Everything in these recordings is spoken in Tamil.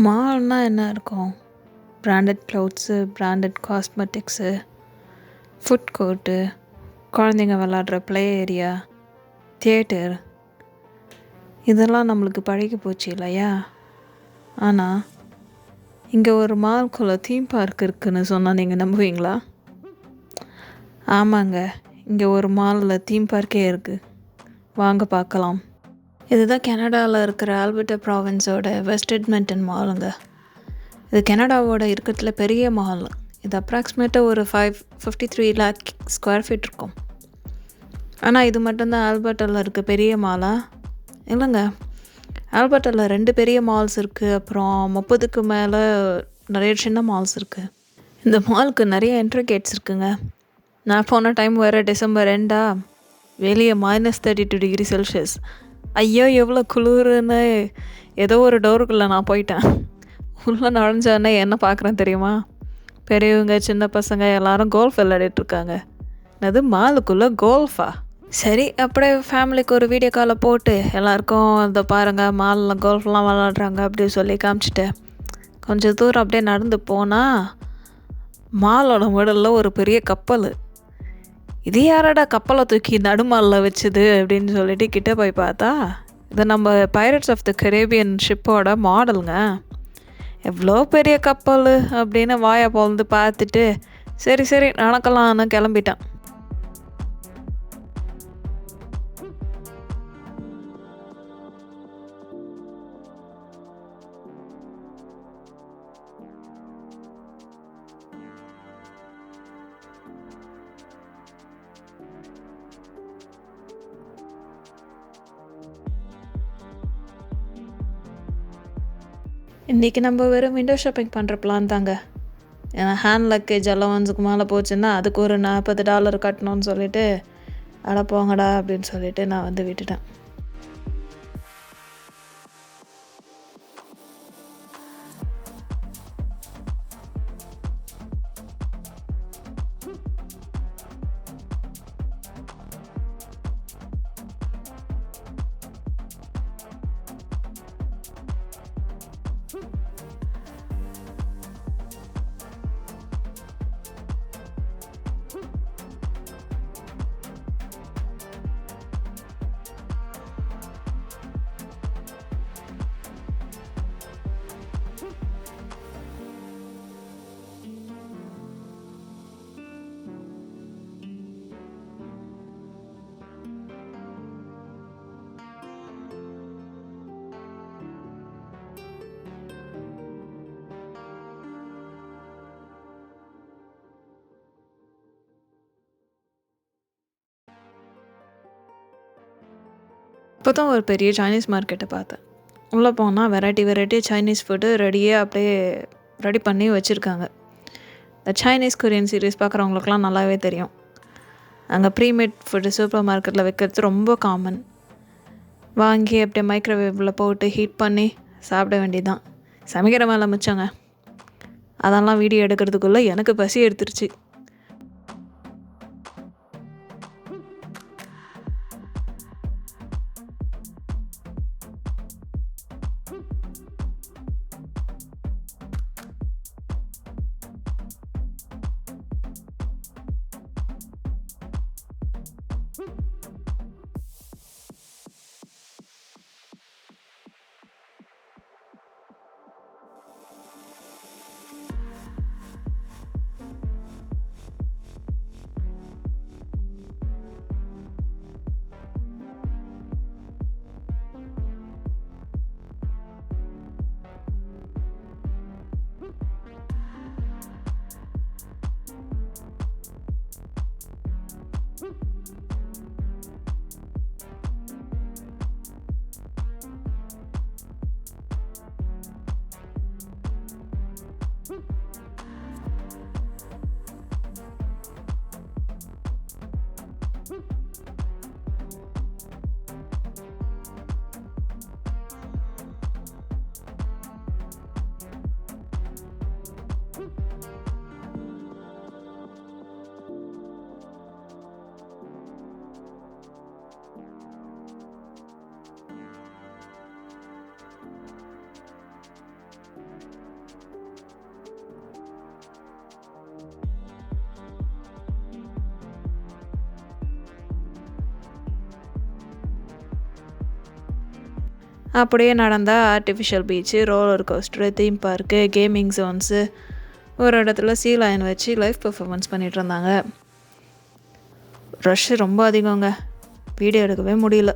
மால்னா என்ன இருக்கும்? Branded clothes, branded cosmetics, food court, குழந்தைங்க விளாட்ற ப்ளே ஏரியா, தியேட்டர், இதெல்லாம் நம்மளுக்கு பழகி போச்சு இல்லையா? ஆனால் இங்கே ஒரு மால்குள்ளே தீம் பார்க் இருக்குதுன்னு சொன்னால் நீங்கள் நம்புவீங்களா? ஆமாங்க, இங்கே ஒரு மாலில் தீம் பார்க்கே இருக்குது. வாங்க பார்க்கலாம். இதுதான் கனடாவில் இருக்கிற ஆல்பர்ட்டா ப்ராவின்ஸோட வெஸ்ட் எட்மண்டன் மாலுங்க. இது கனடாவோட இருக்கிறதுல பெரிய மால். இது அப்ராக்சிமேட்டாக ஒரு 53 lakh ஸ்கொயர் ஃபீட் இருக்கும். ஆனால் இது மட்டும்தான் ஆல்பர்ட்டாவில் இருக்க பெரிய மாலா? இல்லைங்க, ஆல்பர்ட்டாவில் 2 பெரிய மால்ஸ் இருக்குது. அப்புறம் 30க்கு மேலே நிறைய சின்ன மால்ஸ் இருக்குது. இந்த மாலுக்கு நிறைய என்ட்ரி கேட்ஸ் இருக்குங்க. நான் போன டைம் வேறு டிசம்பர் 2 வெளியே -32 டிகிரி செல்சியஸ். ஐயோ எவ்வளோ குளிர்னு ஏதோ ஒரு டோருக்குள்ளே நான் போயிட்டேன். உள்ளே நுழைஞ்சோடனே என்ன பார்க்குறேன் தெரியுமா? பெரியவங்க சின்ன பசங்க எல்லாரும் கோல்ஃப் விளையாடிட்டுருக்காங்க. அது மாலுக்குள்ளே கோல்ஃபா? சரி, அப்படியே ஃபேமிலிக்கு ஒரு வீடியோ காலை போட்டு எல்லாருக்கும் அதை பாருங்கள் மாலில் கோல்ஃப்லாம் விளாட்றாங்க அப்படின்னு சொல்லி காமிச்சிட்டு கொஞ்சம் தூரம் அப்படியே நடந்து போனால் மாலோட மிடலில் ஒரு பெரிய கப்பல். இது யாரடா கப்பலை தூக்கி நடுமாலில் வச்சுது அப்படின்னு சொல்லிட்டு கிட்ட போய் பார்த்தா இது நம்ம பைரட்ஸ் ஆஃப் த கரேபியன் ஷிப்போட மாடலுங்க. எவ்வளோ பெரிய கப்பல் அப்படின்னு வாயை பொழுது பார்த்துட்டு சரி நடக்கலான்னு கிளம்பிட்டேன். இன்றைக்கி நம்ம வெறும் விண்டோ ஷாப்பிங் பண்ணுற பிளான் தாங்க. ஏன்னா ஹேண்ட் லக்கேஜ் அலவன்ஸுக்கு மேலே போச்சுன்னா அதுக்கு ஒரு $40 கட்டணும்னு சொல்லிட்டு அட போங்கடா அப்படின்னு சொல்லிட்டு நான் வந்து விட்டுட்டேன். இப்போ தான் ஒரு பெரிய சைனீஸ் மார்க்கெட்டை பார்த்தேன். உள்ளே போனால் வெரைட்டி சைனீஸ் ஃபுட்டு அப்படியே ரெடி பண்ணி வச்சுருக்காங்க. இந்த சைனீஸ் கொரியன் சீரீஸ் பார்க்குறவங்களுக்குலாம் நல்லாவே தெரியும். அங்கே ப்ரீமேட் ஃபுட்டு சூப்பர் மார்க்கெட்டில் வைக்கிறது ரொம்ப காமன். வாங்கி அப்படியே மைக்ரோவேவில் போட்டு ஹீட் பண்ணி சாப்பிட வேண்டியதுதான். சமைக்கிற மேலே மிச்சங்க. அதெல்லாம் வீடியோ எடுக்கிறதுக்குள்ளே எனக்கு பசி எடுத்துருச்சு. அப்படியே நடந்தால் artificial beach, roller coaster, theme park, gaming Jones, ஒரு இடத்துல சீ லயன் வச்சு லைவ் பெர்ஃபார்மன்ஸ் பண்ணிகிட்டு இருந்தாங்க. ரஷ்ஷு ரொம்ப அதிகங்க, வீடியோ எடுக்கவே முடியல.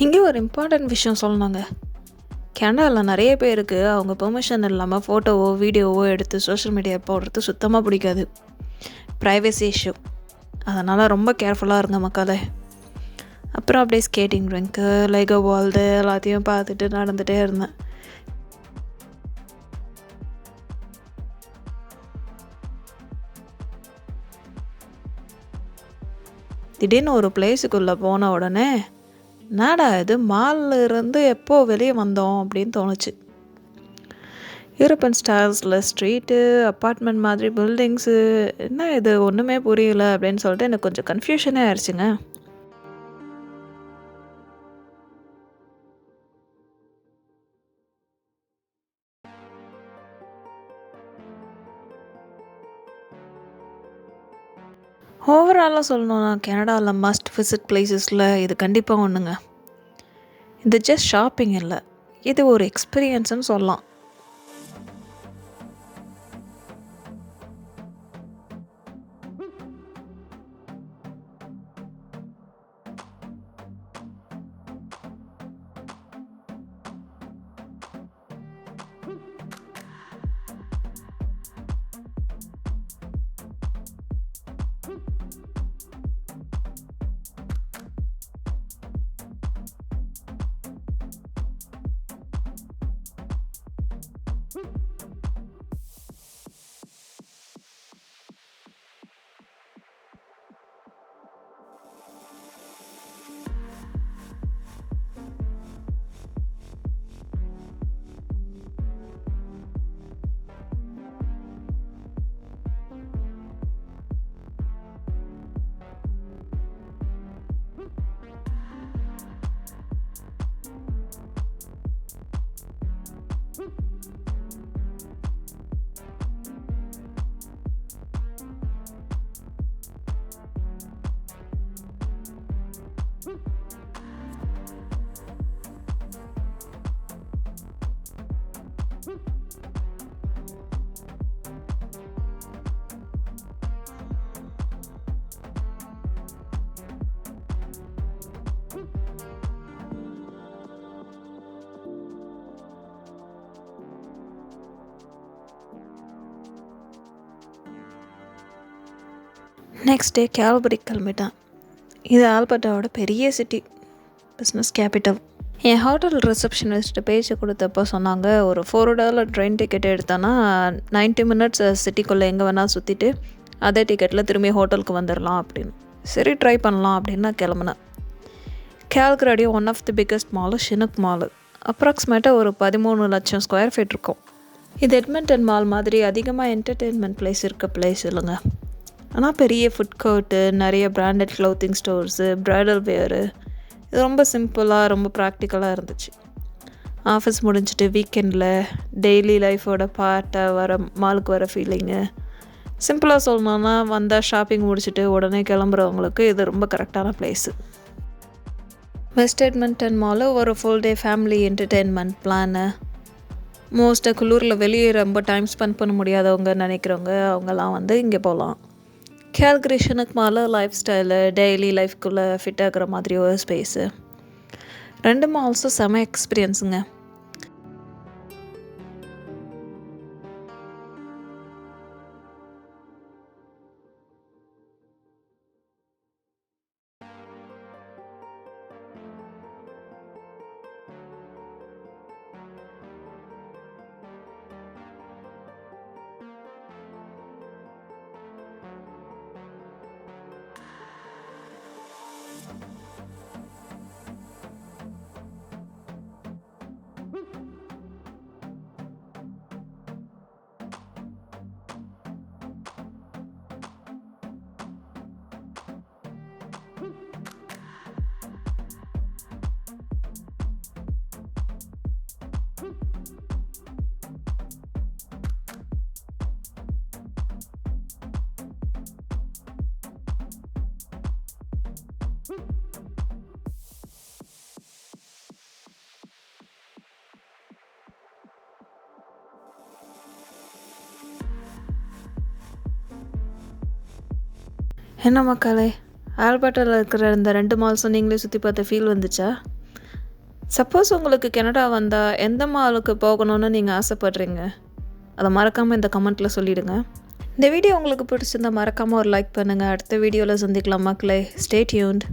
இங்கே ஒரு இம்பார்ட்டண்ட் விஷயம் சொல்லணுங்க. கனடாவில் நிறைய பேருக்கு அவங்க பெர்மிஷன் இல்லாமல் ஃபோட்டோவோ வீடியோவோ எடுத்து சோஷியல் மீடியா போடுறது சுத்தமாக பிடிக்காது. Privacy issue. அதனால் ரொம்ப கேர்ஃபுல்லாக இருங்க மக்களே. அப்புறம் அப்படியே ஸ்கேட்டிங் ரிங்க்கு, லெகோ வால்டு எல்லாத்தையும் பார்த்துட்டு நடந்துகிட்டே இருந்தேன். திடீர்னு ஒரு பிளேஸுக்குள்ளே போன உடனே என்னடா இது மாலில் இருந்து எப்போ வெளியே வந்தோம் அப்படின்னு தோணுச்சு. யூரோப்பியன் ஸ்டைல்ஸில் ஸ்ட்ரீட்டு, அப்பார்ட்மெண்ட் மாதிரி பில்டிங்ஸு, என்ன இது ஒன்றுமே புரியல அப்படின்னு சொல்லிட்டு எனக்கு கொஞ்சம் கன்ஃபியூஷனே ஆயிடுச்சுங்க. ஓவராலாக சொல்லணும்னா கனடாவில் மஸ்ட் விசிட் பிளேசஸில் இது கண்டிப்பாக ஒன்றுங்க. இது ஜஸ்ட் ஷாப்பிங் இல்லை, இது ஒரு எக்ஸ்பீரியன்ஸ்னு சொல்லலாம். நெக்ஸ்ட் டே கேல்கரி கிளம்பிட்டேன். இது ஆல்பர்ட்டாவோட பெரிய சிட்டி, பிஸ்னஸ் கேபிட்டல். என் ஹோட்டல் ரிசப்ஷனிஸ்ட்டு பேச்சு கொடுத்தப்போ சொன்னாங்க, ஒரு $4 ட்ரெயின் டிக்கெட் எடுத்தோன்னா 90 மினிட்ஸ் சிட்டிக்குள்ளே எங்கே வேணால் சுற்றிட்டு அதே டிக்கெட்டில் திரும்பி ஹோட்டலுக்கு வந்துடலாம் அப்படின்னு. சரி ட்ரை பண்ணலாம் அப்படின்னு நான் கிளம்புனேன். Calgary one of the biggest mall Chinook mall. அப்ராக்சிமேட்டாக ஒரு 13 லட்சம் ஸ்கொயர் ஃபீட் இருக்கும். இது எட்மண்டன் மால் மாதிரி அதிகமாக என்டர்டெயின்மெண்ட் பிளேஸ் இருக்க பிளேஸ் இல்லைங்க. ஆனால் பெரிய ஃபுட் கோர்ட்டு, நிறைய பிராண்டட் க்ளோத்திங் ஸ்டோர்ஸு, ப்ரைடல் வேரு, இது ரொம்ப சிம்பிளாக ரொம்ப ப்ராக்டிக்கலாக இருந்துச்சு. ஆஃபீஸ் முடிஞ்சிட்டு வீக்கெண்டில் டெய்லி லைஃபோட பார்ட்டாக வர மாலுக்கு வர ஃபீலிங்கு. சிம்பிளாக சொல்லணுன்னா வந்தால் ஷாப்பிங் முடிச்சுட்டு உடனே கிளம்புறவங்களுக்கு இது ரொம்ப கரெக்டான பிளேஸு. வெஸ்ட் எட்மண்டன் மாலு ஒரு full day family entertainment plan. மோஸ்ட்டாக குளூரில் வெளியே ரொம்ப டைம் ஸ்பெண்ட் பண்ண முடியாதவங்க நினைக்கிறவங்க அவங்கெல்லாம் வந்து இங்கே போகலாம். Calgary Chinook mall lifestyle, daily லைஃப்குள்ளே ஃபிட் ஆகிற மாதிரி ஒரு ஸ்பேஸு. 2 மால்ஸும் செம எக்ஸ்பீரியன்ஸுங்க. என்ன மக்களே, ஆல்பர்ட்டாவில் இருக்கிற இந்த 2 மால்ஸும் நீங்களே சுற்றி பார்த்த ஃபீல் வந்துச்சா? சப்போஸ் உங்களுக்கு கனடா வந்தால் எந்த மாலுக்கு போகணுன்னு நீங்கள் ஆசைப்பட்றீங்க? அதை மறக்காமல் இந்த கமெண்ட்டில் சொல்லிவிடுங்க. இந்த வீடியோ உங்களுக்கு பிடிச்சிருந்தா மறக்காமல் ஒரு லைக் பண்ணுங்கள். அடுத்த வீடியோவில் சந்திக்கலாம் மக்களே. Stay tuned.